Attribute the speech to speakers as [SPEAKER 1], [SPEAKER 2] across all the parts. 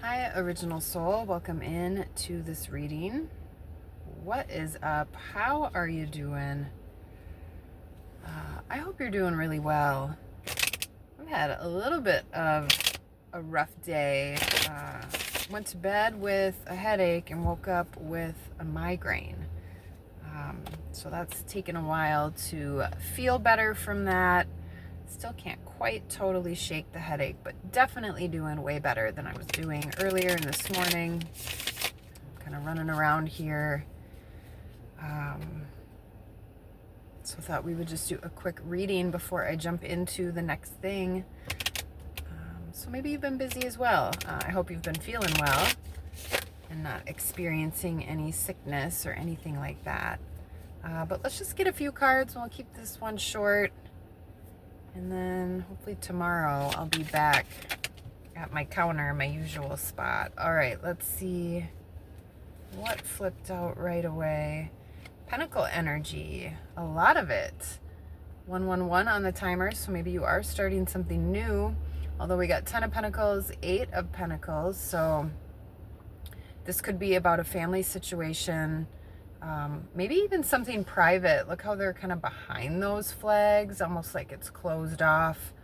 [SPEAKER 1] Hi, Original Soul. Welcome in to this reading. What is up? How are you doing? I hope you're doing really well. I've had a little bit of a rough day. Went to bed with a headache and woke up with a migraine. So that's taken a while to feel better from that. Still can't quite totally shake the headache, but definitely doing way better than I was doing earlier in this morning. Kind of running around here. So I thought we would just do a quick reading before I jump into the next thing. So maybe you've been busy as well. I hope you've been feeling well and not experiencing any sickness or anything like that. But let's just get a few cards and we'll keep this one short. And then hopefully tomorrow I'll be back at my counter, my usual spot. All right, let's see what flipped out right away. Pentacle energy, a lot of it. 111 on the timer, so maybe you are starting something new. Although we got 10 of Pentacles, 8 of Pentacles, so this could be about a family situation. Maybe even something private. Look how they're kind of behind those flags, almost like it's closed off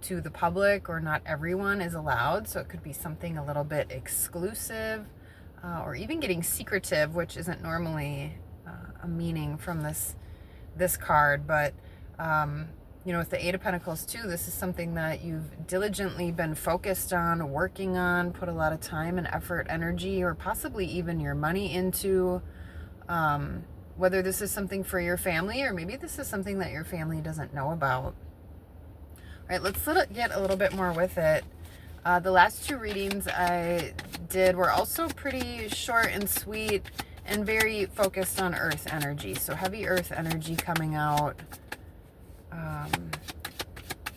[SPEAKER 1] to the public, or not everyone is allowed. So it could be something a little bit exclusive, or even getting secretive, which isn't normally a meaning from this card. But you know, with the 8 of Pentacles too, this is something that you've diligently been focused on, working on, put a lot of time and effort, energy, or possibly even your money into. Whether this is something for your family, or maybe this is something that your family doesn't know about. All right, let's get a little bit more with it. The last 2 readings I did were also pretty short and sweet and very focused on earth energy. So heavy earth energy coming out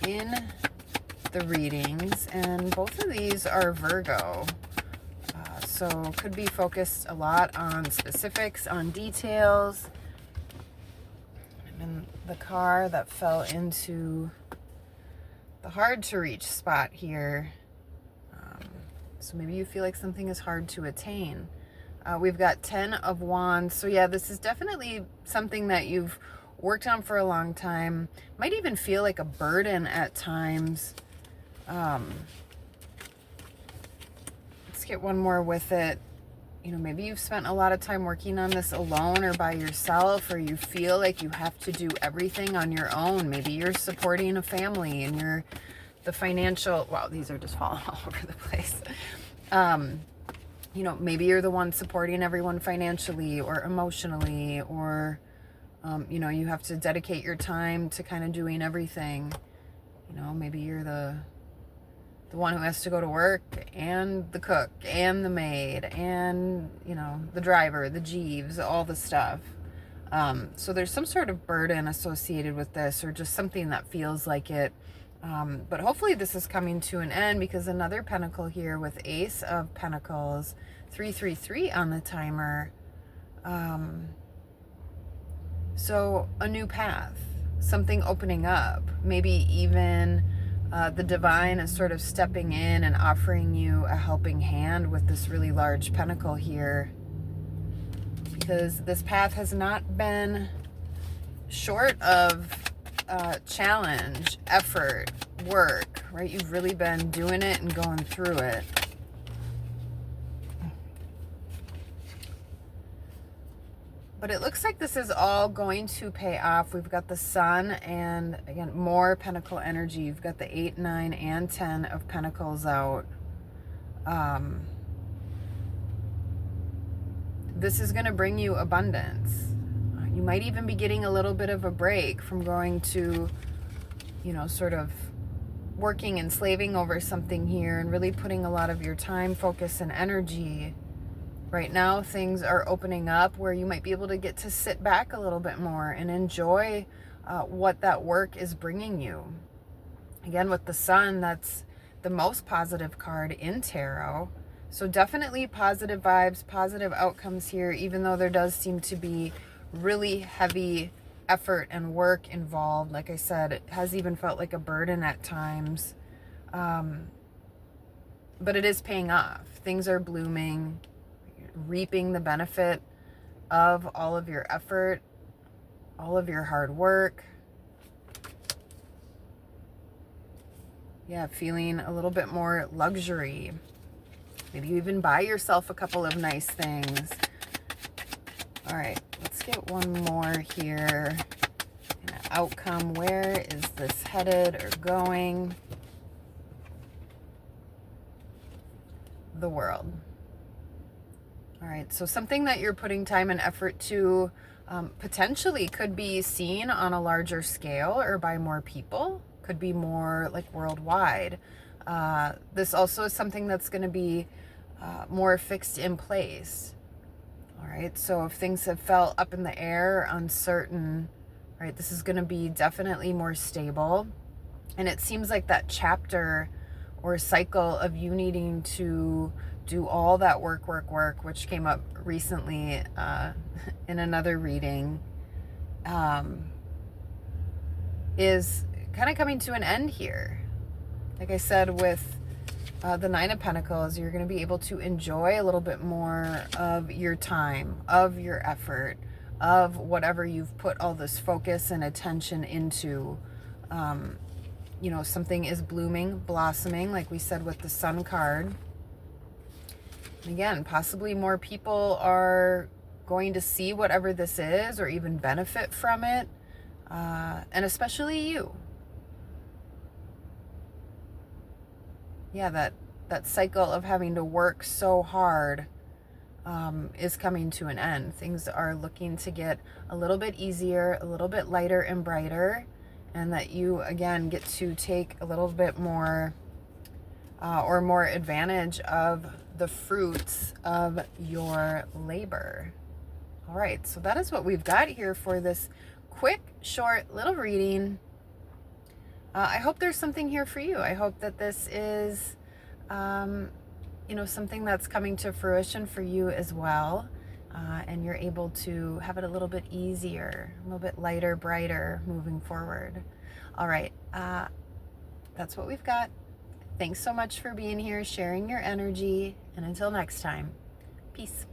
[SPEAKER 1] in the readings. And both of these are Virgo. So could be focused a lot on specifics, on details. And the car that fell into the hard to reach spot here. So maybe you feel like something is hard to attain. We've got 10 of Wands. So yeah, this is definitely something that you've worked on for a long time. Might even feel like a burden at times. Let's get one more with it. You know, maybe you've spent a lot of time working on this alone or by yourself, or you feel like you have to do everything on your own. Maybe you're supporting a family and you're the financial, wow, these are just falling all over the place. You know, maybe you're the one supporting everyone financially or emotionally, or, you know, you have to dedicate your time to kind of doing everything. You know, maybe you're the one who has to go to work, and the cook, and the maid, and, you know, the driver, the Jeeves, all the stuff. So there's some sort of burden associated with this, or just something that feels like it. But hopefully this is coming to an end, because another pentacle here with Ace of Pentacles, 333 on the timer. So a new path, something opening up, maybe even the divine is sort of stepping in and offering you a helping hand with this really large pentacle here, because this path has not been short of challenge, effort, work, right? You've really been doing it and going through it. But it looks like this is all going to pay off. We've got the Sun and, again, more Pentacle energy. You've got the 8, 9, and 10 of Pentacles out. This is going to bring you abundance. You might even be getting a little bit of a break from going to, you know, sort of working and slaving over something here, and really putting a lot of your time, focus, and energy. Right now, things are opening up where you might be able to get to sit back a little bit more and enjoy what that work is bringing you. Again, with the Sun, that's the most positive card in tarot. So definitely positive vibes, positive outcomes here, even though there does seem to be really heavy effort and work involved. Like I said, it has even felt like a burden at times. but it is paying off. Things are blooming, reaping the benefit of all of your effort, all of your hard work. Yeah, feeling a little bit more luxury. Maybe you even buy yourself a couple of nice things. All right, let's get one more here. Outcome, where is this headed or going? The World. All right, so something that you're putting time and effort to potentially could be seen on a larger scale or by more people, could be more like worldwide. This also is something that's going to be more fixed in place. All right, so if things have felt up in the air, uncertain, right, this is going to be definitely more stable. And it seems like that chapter or cycle of you needing to do all that work, which came up recently in another reading, is kind of coming to an end here. Like I said, with the Nine of Pentacles, you're going to be able to enjoy a little bit more of your time, of your effort, of whatever you've put all this focus and attention into. You know, something is blooming, blossoming, like we said with the Sun card. And again, possibly more people are going to see whatever this is or even benefit from it. And especially you. Yeah, that cycle of having to work so hard is coming to an end. Things are looking to get a little bit easier, a little bit lighter and brighter, and that you, again, get to take a little bit more or more advantage of the fruits of your labor. All right, so that is what we've got here for this quick, short little reading. I hope there's something here for you. I hope that this is, you know, something that's coming to fruition for you as well. And you're able to have it a little bit easier, a little bit lighter, brighter moving forward. All right, that's what we've got. Thanks so much for being here, sharing your energy, and until next time, peace.